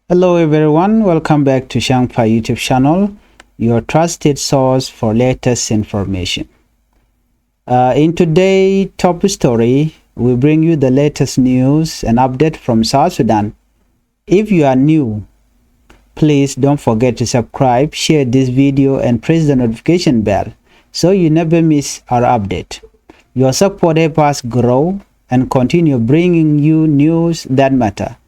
Hello everyone, welcome back to Changfied YouTube channel, your trusted source for latest information. In today's top story, we bring you the latest news and update from South Sudan. If you are new, please don't forget to subscribe, share this video and press the notification bell so you never miss our update. Your support helps us grow and continue bringing you news that matter.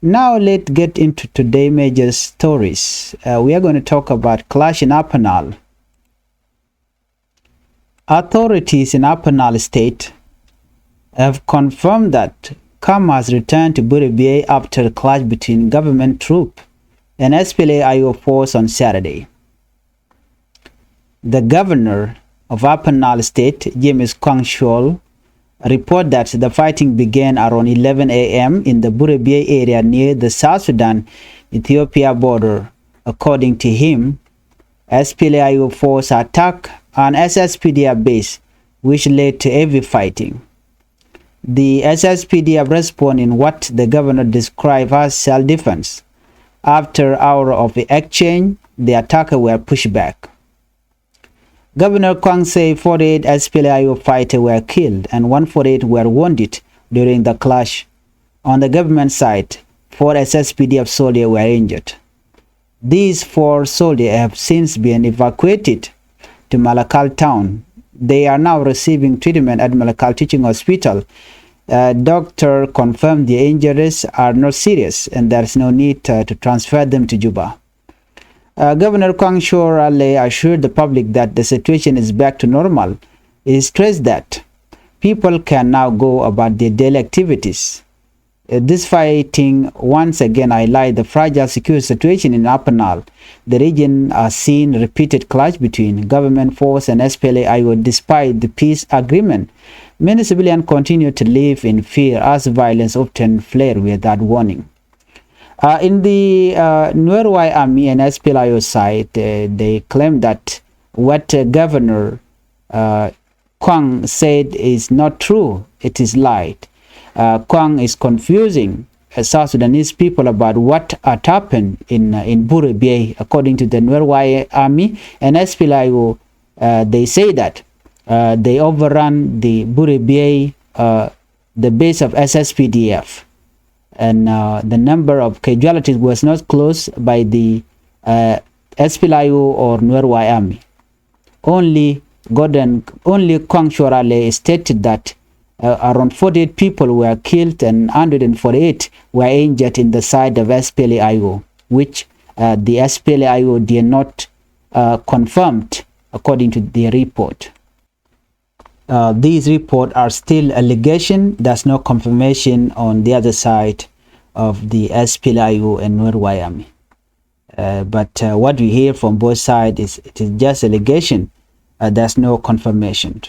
Now let's get into today's major stories. We are going to talk about clash in Upper Nile. Authorities in Upper Nile State have confirmed that calm has returned to Buribie after a clash between government troops and SPLA-IO force on Saturday. The governor of Upper Nile State, James Kwangchol, report that the fighting began around 11 a.m. in the Buribie area near the South Sudan-Ethiopia border. According to him, SPLA-IO force attacked an SSPDF base, which led to heavy fighting. The SSPDF responded in what the governor described as self-defense. After hours of the exchange, the attackers were pushed back. Governor Kwang said 48 SPLA-IO fighters were killed and 148 were wounded during the clash. On the government side, 4 SSPDF soldiers were injured. These 4 soldiers have since been evacuated to Malakal town. They are now receiving treatment at Malakal Teaching Hospital. Doctor confirmed the injuries are not serious and there is no need to transfer them to Juba. Governor Kwangchol assured the public that the situation is back to normal. He stressed that people can now go about their daily activities. This fighting once again highlights the fragile security situation in Upper Nile. The region has seen repeated clash between government force and SPLA-IO despite the peace agreement. Many civilians continue to live in fear as violence often flares without warning. In the Nuerwai Army and SPLA-IO side, they claim that what Governor Kwang said is not true. It is lied. Kwang is confusing South Sudanese people about what had happened in Buribie. According to the Nuerwai Army and SPLA-IO, they say that they overrun the Buribie, the base of SSPDF. And the number of casualties was not close by the SPLA-IO or Nuerwai Army. Only Kwangchol stated that around 48 people were killed and 148 were injured in the side of SPLA-IO, which the SPLA-IO did not confirm according to the report. These reports are still allegations. There's no confirmation on the other side of the SPLA-IO and Nuerwai Army. But what we hear from both sides is it is just allegation. There's no confirmation.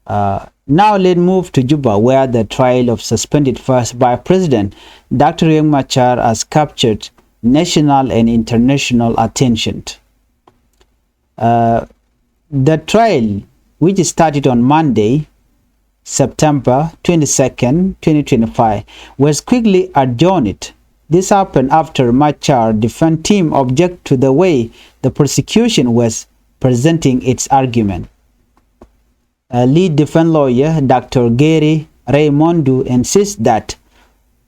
Now let's move to Juba, where the trial of suspended First Vice President Dr. Machar has captured national and international attention. The trial, which started on Monday, September 22nd, 2025, was quickly adjourned. This happened after Machar defense team objected to the way the prosecution was presenting its argument. A lead defense lawyer, Dr. Gary Raymondu, insists that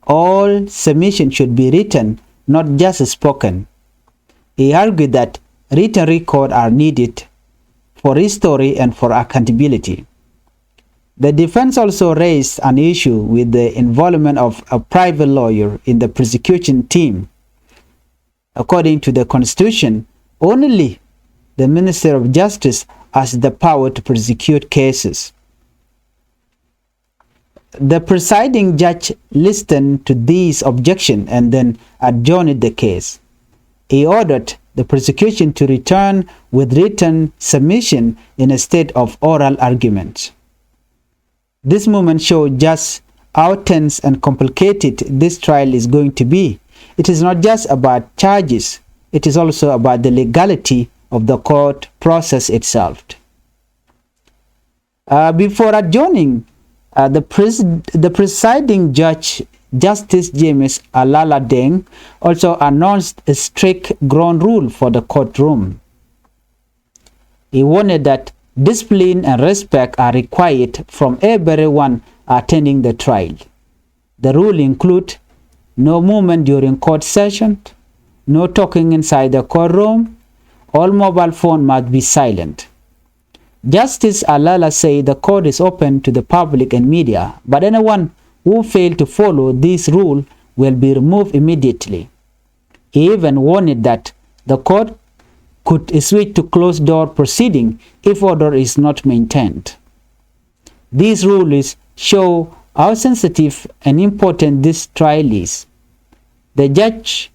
all submissions should be written, not just spoken. He argued that written records are needed for history and for accountability. The defense also raised an issue with the involvement of a private lawyer in the prosecution team. According to the Constitution, only the Minister of Justice has the power to prosecute cases. The presiding judge listened to these objections and then adjourned the case. He ordered the prosecution to return with written submission in a state of oral argument. This moment shows just how tense and complicated this trial is going to be. It is not just about charges, it is also about the legality of the court process itself. Before adjourning, the presiding judge Justice James Alala Deng also announced a strict ground rule for the courtroom. He warned that discipline and respect are required from everyone attending the trial. The rule includes no movement during court sessions, no talking inside the courtroom, all mobile phones must be silent. Justice Alala said the court is open to the public and media, but anyone who fails to follow this rule will be removed immediately. He even warned that the court could switch to closed-door proceeding if order is not maintained. These rules show how sensitive and important this trial is. The judge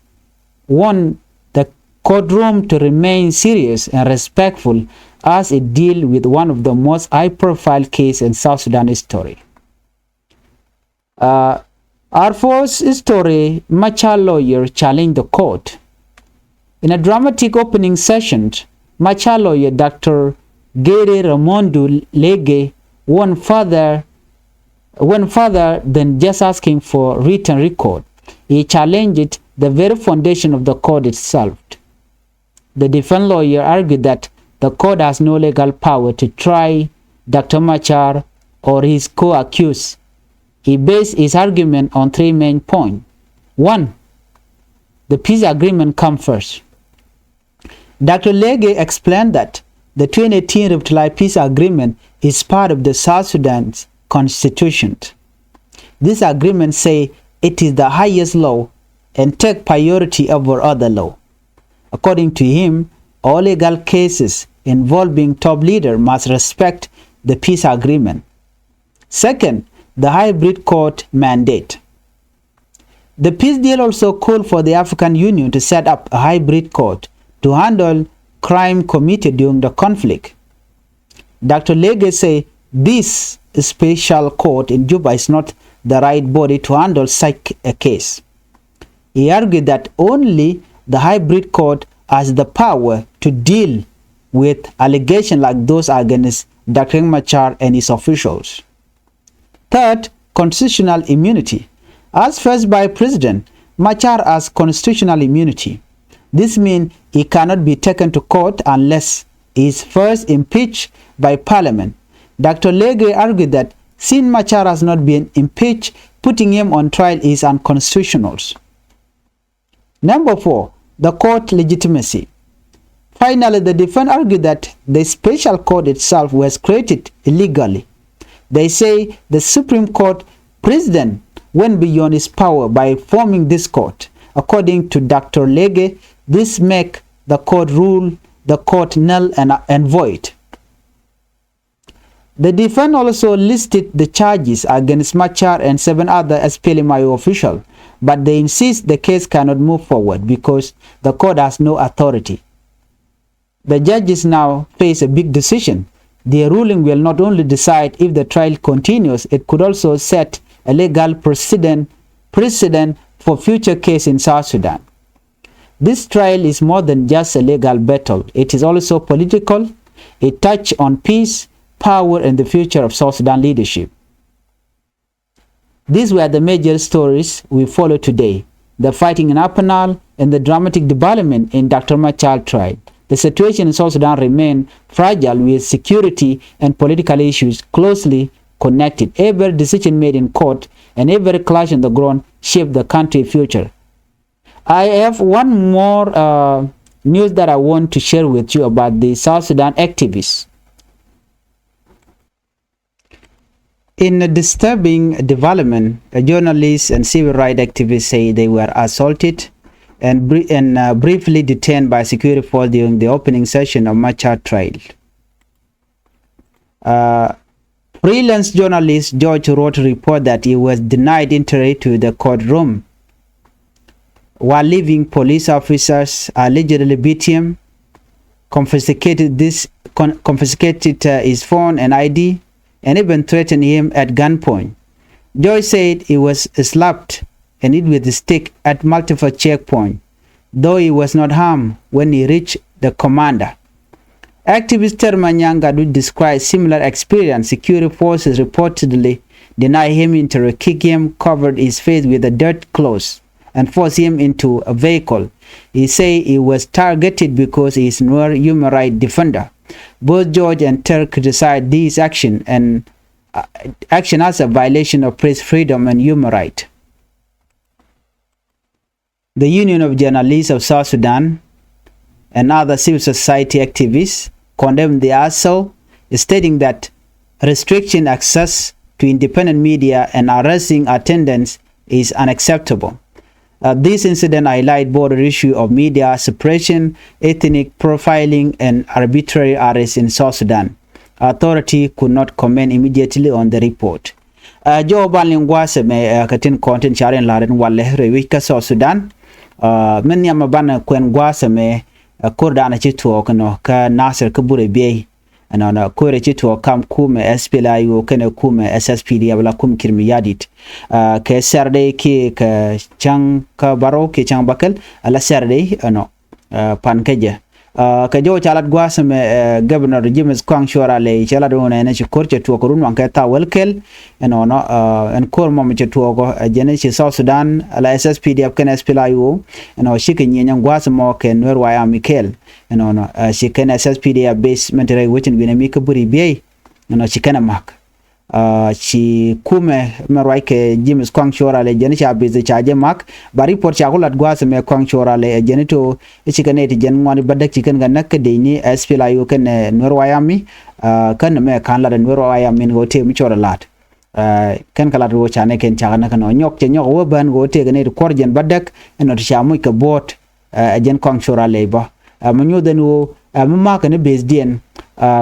warned the courtroom to remain serious and respectful as it deals with one of the most high-profile cases in South Sudan history. Our first story, Machar lawyer challenged the court. In a dramatic opening session, Machar lawyer Dr. Gere Ramondu Lege went further than just asking for written record. He challenged the very foundation of the court itself. The defense lawyer argued that the court has no legal power to try Dr. Machar or his co-accused. He based his argument on three main points. 1. The peace agreement comes first. Dr. Lege explained that the 2018 Reptile Peace Agreement is part of the South Sudan's constitution. This agreement says it is the highest law and takes priority over other law. According to him, all legal cases involving top leaders must respect the peace agreement. Second, the hybrid court mandate. The peace deal also called for the African Union to set up a hybrid court to handle crime committed during the conflict. Dr. Lege said this special court in Juba is not the right body to handle such a case. He argued that only the hybrid court has the power to deal with allegations like those against Dr. Machar and his officials. Third, constitutional immunity. As first by President, Machar has constitutional immunity. This means he cannot be taken to court unless he is first impeached by Parliament. Dr. Lege argued that since Machar has not been impeached, putting him on trial is unconstitutional. Number 4, the court legitimacy. Finally, the defense argued that the special court itself was created illegally. They say the Supreme Court president went beyond his power by forming this court. According to Dr. Lege, this makes the court null and void. The defense also listed the charges against Machar and 7 other SPLA-IO officials, but they insist the case cannot move forward because the court has no authority. The judges now face a big decision. Their ruling will not only decide if the trial continues, it could also set a legal precedent for future cases in South Sudan. This trial is more than just a legal battle. It is also political. It touches on peace, power, and the future of South Sudan leadership. These were the major stories we follow today: the fighting in Upper Nile and the dramatic development in Dr. Machar trial. The situation in South Sudan remains fragile, with security and political issues closely connected. Every decision made in court and every clash on the ground shape the country's future. I have one more news that I want to share with you about the South Sudan activists. In a disturbing development, journalists and civil rights activists say they were assaulted and briefly detained by security force during the opening session of Machar trial. Freelance journalist George wrote a report that he was denied entry to the courtroom while leaving. Police officers allegedly beat him, confiscated his phone and ID, and even threatened him at gunpoint. George said he was slapped and hit with a stick at multiple checkpoints, though he was not harmed when he reached the commander. Activist Termanyanga described similar experience. Security forces reportedly deny him entry, kick him, covered his face with a dirt clothes, and force him into a vehicle. He say he was targeted because he is a human rights defender. Both George and Turk criticized this action and action as a violation of press freedom and human rights. The Union of Journalists of South Sudan and other civil society activists condemned the assault, stating that restricting access to independent media and arresting attendants is unacceptable. This incident highlights both the issue of media suppression, ethnic profiling, and arbitrary arrests in South Sudan. Authority could not comment immediately on the report. Joe Balingwase me katin content sharing laden walle rewika South Sudan. Men yama bana kwen gwase me kordana chitu okano ka Nasir kabure biye. Ana kore chitu kam kume SPLA-IO kene kume SSPDF la kum kirmi yadit. Ke Saturday ki ka chang ka baro ki chang bakal ala Saturday ano pankeje. Ka jo chalat gwase me Governor James Kwangshora le chala do na chi korche tu ko runwan ka ta welkel no en kor mo chi tu ko jene chi South Sudan ala SSPDF ken SPLA-IO no shi ken nyanya gwase mo ken wer wa Mikel no shi ken SSPDF basement re wutin bina mi ka buri biye no shi ken mak shi kume merwai ke James Kwangshora le jene cha bize cha je mak bari por cha kulat gwase me Kwangshora le jene to shi ken eti jen ngwani badak ci ken ga nak de ni SPLA-IO ken Norwayami kan me kan la Norwayami go te mi chora lat ken kala ro cha ne ken cha na kan nyok che nyok wo ban go te ne kor jen badak en ot cha mu ka bot jen Kwangshora le ba mu nyu den wo mu ma kan besdien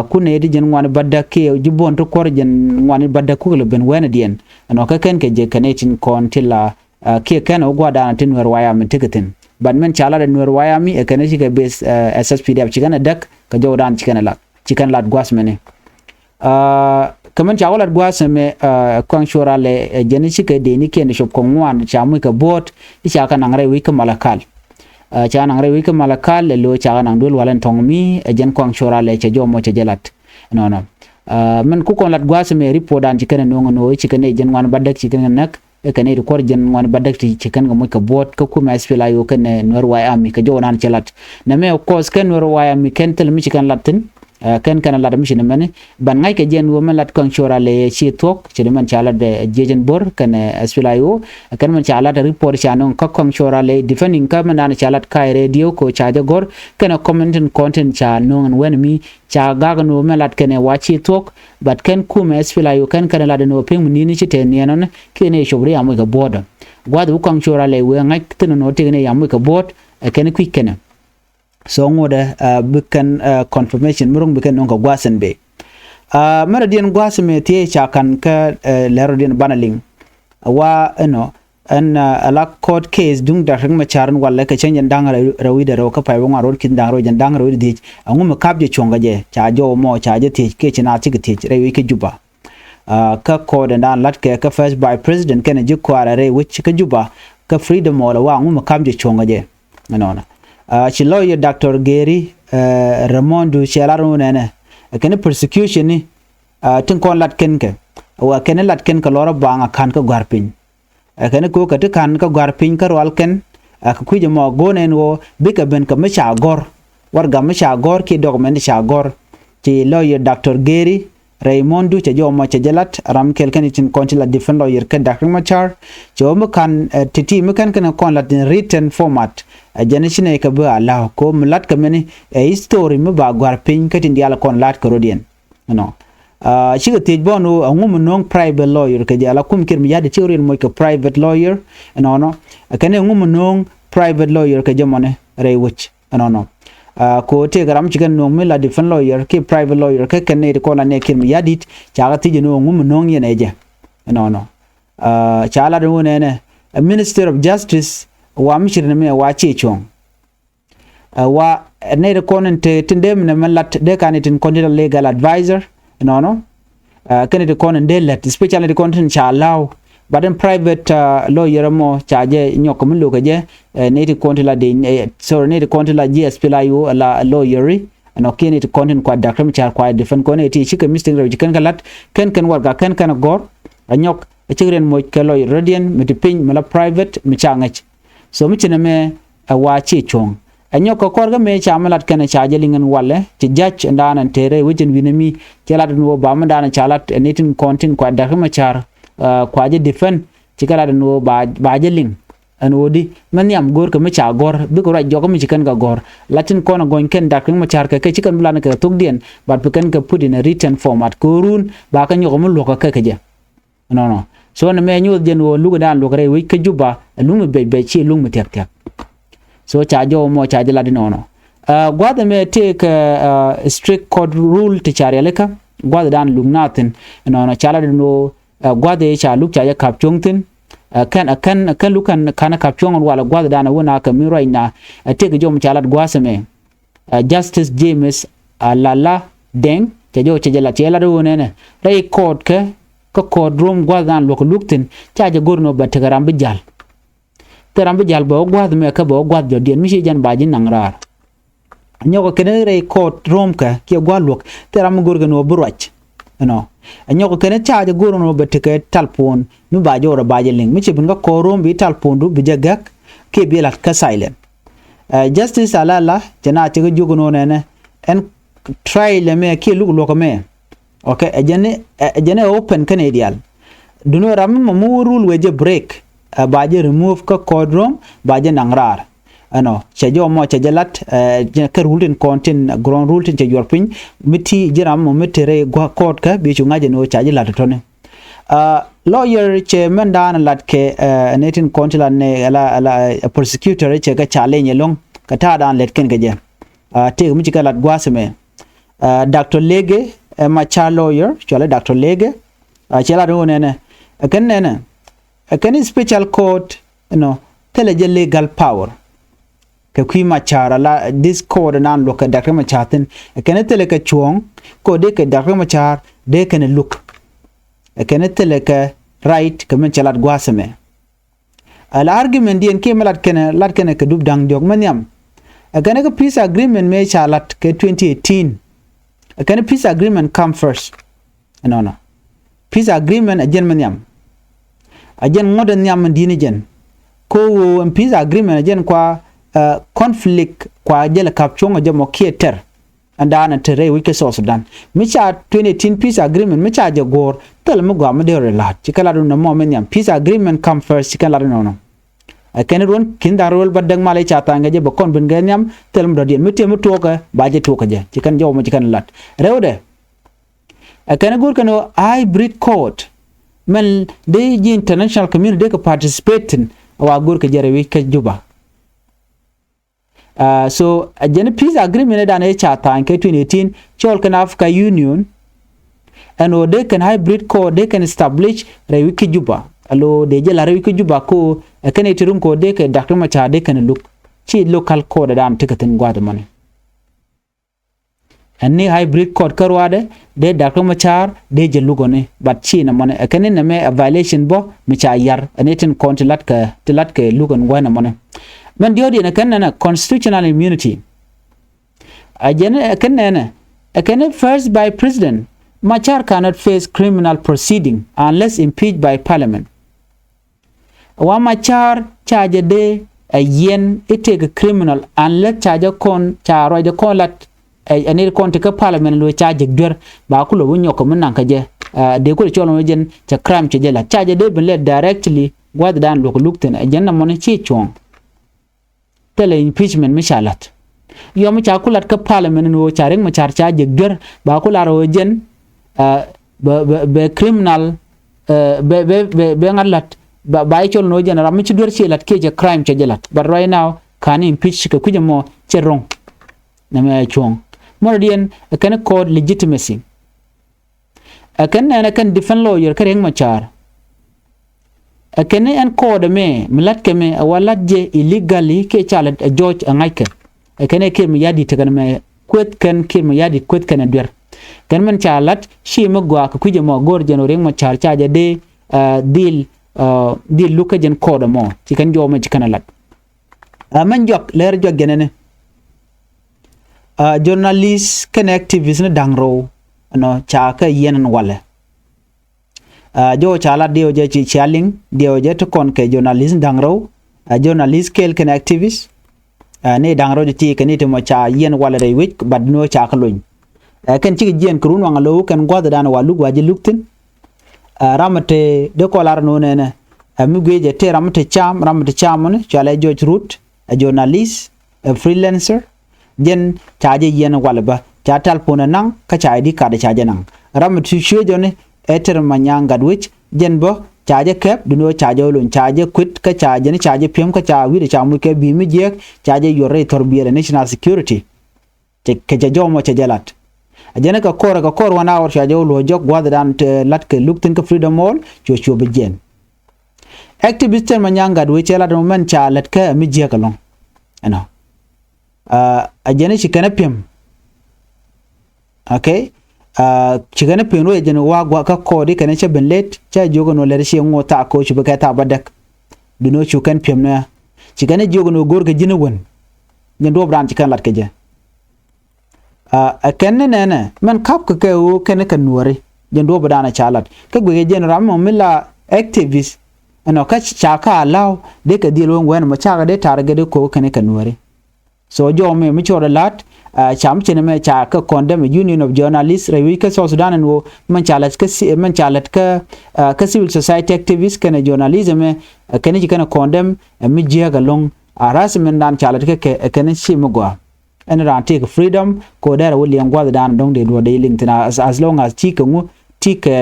kunne di jen ngwani badak ke jibon to kor jen ngwani badak ku le ben wen dien no ka ken ke je kanetin kon tilla ke ken o gwada tin Norwayami tiketin ban men chala de Norwayami e kene chike base SSPDF chikana dak ka jodan chikana lat gwas mene kamen chawolat gwas me Kwangshora le jeni chike de ni ken shop kongwan chamu ka bot ichaka nangre wi ka malakal cha nangre wi ka malakal le lo cha nang dul walan tongmi jen Kwangshora le cha jomo cha jelat no men ku kon lat gwas me reportan chikana no chikane jen wan badak chikana nak kane record jen wan badak ti chikan ga ka bot ka kuma SPLA-IO kan Norwayami ka jonan chelat na me of course kan Norwayami kan tel mi chikan latin kan kana lat mi mane ban ngai ke jen wo man lat Kwangshora le chi tok chi man chala de jejen bor kan SPLA-IO kan man chala de report chanon ka Kwangshora le defending ka man na chalat kai radio ko chaja gor kan comment and content cha non when mi cha gaga no me lat kan wachi tok but kan kuma SPLA-IO kan kana lat no ping ni ni chite ni non kene shobri amu ga boda gwad u Kwangshora le we ngai tin no te ne yamu ka bot kan quick kana so ngode bukan confirmation murung bukan nong ka gwasen be mara dien gwase me tie cha kan ka lero dien banaling wa no an ala court case dung da rang macharan walla ka chen dang rawi da ro ka pai won arod kin dang ro jan dang ro di angum kap je chonga je cha jo mo cha je ti ke china ti ti rewi ke juba ka court and lat ke ka first by president ken ju kwara re which ka juba ka freedom wala wa angum kap je chonga je no chi lawyer Dr. Gary Ramondu Shelaro nene ken persecution ni tin kon lat ken ke wa ken lat ken ka loro banga kan ka garpin ken ko ka kan ka garpin ka rol ken ka kuje mo gonen wo bika ben ka Machar gor war ga Machar gor ki document Machar gor chi lawyer Dr. Gary Raymondu cha jo mo cha jalat ram kel kan tin kon la different lawyer ken Dr. Machar jo mo kan titi mo kan kon lat in written format janishine ka ba Allah ko mulat ka meni history mo ba garpin ka tin diala kon lat ka rodien no shiga tej bono ngum non private lawyer ka jala kum kirmi yade theory mo ka private lawyer no kane ngum non private lawyer ka jamone rewich no ko te garam chigan no mila different lawyer ke private lawyer ka kane ko la ne kirmi yadit chaga tije no ngum non yene je no chala do ne Minister of Justice wa mishirne me wa che chong wa ne konen te tindem ne malat de kanitin conditional legal advisor no kan de konen de let especially de content cha law but in private lawyer mo cha je nyoko mun lo ka je ne de content de so ne de content la SPLA-IO la lawyery no kene to content kwa Dr. Machar kwa different kone ti chika misting ro kan galat kan warga kan gor anyok chigren mo kelo radian mitipin mala private michangach so michina me wa chi chong anyok ko korga me chamalat kana chajelingan wale ci judge ndanan tere wujin winami celat no ba ma dana chalat nitin content kwa da Machar kwa je defend ci kala no ba jeling an wodi man yam gor ka Machar gor bi ko ra jogo mi cikan ga gor latin kono gon ken da Machar ka cikan blana ka tugdien but ken ka put in a written format ko run ba ka nyogo mu loka ka je no so na me nyu den wo lugo dan logare wi ka juba lungu be ci lungu tek so chajo mo chaje la dinono gwada me take strict code rule to chareleka gwada dan lugnatin no chala no gwada cha luk chaje kapchungtin kan lukan kana kapchong wala gwada dan wona ka mi roina take jom chala gwasame justice James lala deng chajo chaje la chela do ne ray code ka code room gwada dan luktin chaje gorno batagaram bijal teram bi jal bo gwad me ka bo gwad jo dien mi jan baji nangrar anyoko kene re court room ka ke gwalok teram gurgan no burwach no anyoko kene chaje gurno no betike talpon mi bajo ro baji ling mi chibun ga ko room bi talpon du bi jagak ke bi lat ka silent justice alala jana te jogo no ne en trial me ke lug loko me okay ejene open canadian duno ram mo rule weje break baje remove ka code room baje nangrar ano chajo mo chajalat ka rule in content ground rule tin chajor pin miti jiram mo mitere gwa code ka bi chunga no chajalat tone lawyer che mandan lat ke netin content ne ala prosecutor che ka challenge long ka ta dan let ken gaje te mi ka lat gwasme Dr. Lege Machar lawyer chola Dr. Lege chela do ne ken ne can special court teleje legal power ka kui Machar la this code nan look Dr. Machar tin can tele ka chuong ko de ka Dr. Machar de can look can tele ka right ka men chalat gwasame al argument dien ke malat ken lat ken ka dub dang jog maniam can ka peace agreement me chalat ke 2018 can peace agreement come first no peace agreement ajen maniam ajen modern nyam dini jen ko peace agreement ajen kwa conflict kwa jela kapchongo jamo kieter andana tere wike South Sudan micha 2018 peace agreement micha je gor tel mu gwa mede relat chikala do no moment nyam peace agreement come first chikala do no akene ron kinda rol badang male chata ngaje ba kon ben ganyam tel mu do dien mite mu toka baje toka je chikan jaw mu chikan lat rewde akene gor kano hybrid court men the international community ka participate wa gur ka jare wi ka juba so a peace agreement da na cha ta ke 2018 chol kan Africa Union and they can hybrid code they can establish re wi ka juba alo de jela re wi ka juba ko kan itirum ko de ka Dr. Machar de kan look chi local code da am tikatin gwada mane anni hybrid code karwade de Dr. Machar de jelugone but chi na mane akene na me a violation bo micha yar anetin kontilat ka lugon gwana mane man diodi na kanna constitutional immunity ajene akene first by president Machar cannot face criminal proceeding unless impeached by parliament wa Machar charge de a yen itake criminal unless charge kon charo de konlat anil konti ka parliament lo charge gder ba ku lo wonyo ko mun ka je de ko cholo jen cha crime che jela charge de bin let directly gwad dan lo lukten ajanna mon chi chong tele impeachment mishalat yo mi cha kulat ka parliament no charing ma char charge gder ba ku la ro jen be criminal be ngalat ba cholo no jen ram chi dur chi lat ke je crime che jelat but right now kan impeach ka kuje mo cherong na me chong Mordian can code legitimacy. I can defend lawyer carrying Machar. I can encode me, Milatkeme, a waladje illegally, ke chalet a George and Ike. I can kill me yadi to me, quit can kill me yadi, quit can adhere. Can man charlat, she mugwa, kujamo, gorgon or ring Machar charge a day, deal lookajan code more. She can do much canalat. A man jock, lair jog genene. Journalist can activist na dangro no cha ka yen wale jo chala dio je chi chaling dio je to kon ke journalist dangro journalist kel ken activist ne dangro ti ken ni mo cha yen wala re wich bad no cha kalun ken chi jen krun wanga lo ken goda dan walu waji luktin ramate de kolar no ne mi gweje te ramate cham ne chala jo root a journalist a freelancer jen chaje yen wala ba cha talpona nang ka cha di ka de chaje nang ramate shwe jone eter manyanga which jen bo chaje kep duno chaje lun chaje quit ka chaje ni chaje pem ka cha wi de chamu ke bi mi je chaje yore torbiere national security te ke jo mo chajalat ajena ka kor wana or chaje lo jok gwada dan lat ke luktin ka freedom mall cho be jen activist manyanga which ela do man cha lat ka mi je ka long ano ajena shi kana pem okay chigana peno ejene wagwa ka kodi kana che benlet cha jogo no lere shi ngota ko chu baka ta badak duno chu kan pem na chigana jogo no gorga jina won ngendo bran chikan lat keje kenne nene men kap ka o kenne kan nuore ngendo badana chalat ka gwe jene ram mo mila activist ano ka cha ka law de ka dilo ngwen mo cha ga de targa de ko kenne kan nuore so jo me mi chora lat cham chene me cha ka condemn union of journalists rewi ka South Sudan no man chalat ka civil society activists kana journalism kana ji kana condemn mi je ga long harassment dan chalat ka kana shi mugwa en ran take freedom ko dara wali ngwa dan dong de do de link na as long as take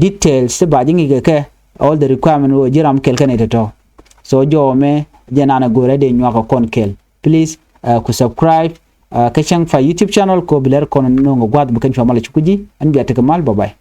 details se ba jingi ke all the requirement wo jiram kel kana to so jo me jenana gore de nywa ka kon kel please ku subscribe ka Changfied YouTube channel ko bilar kono no gwad bukan famala chukuji an biya ta kamal bye bye.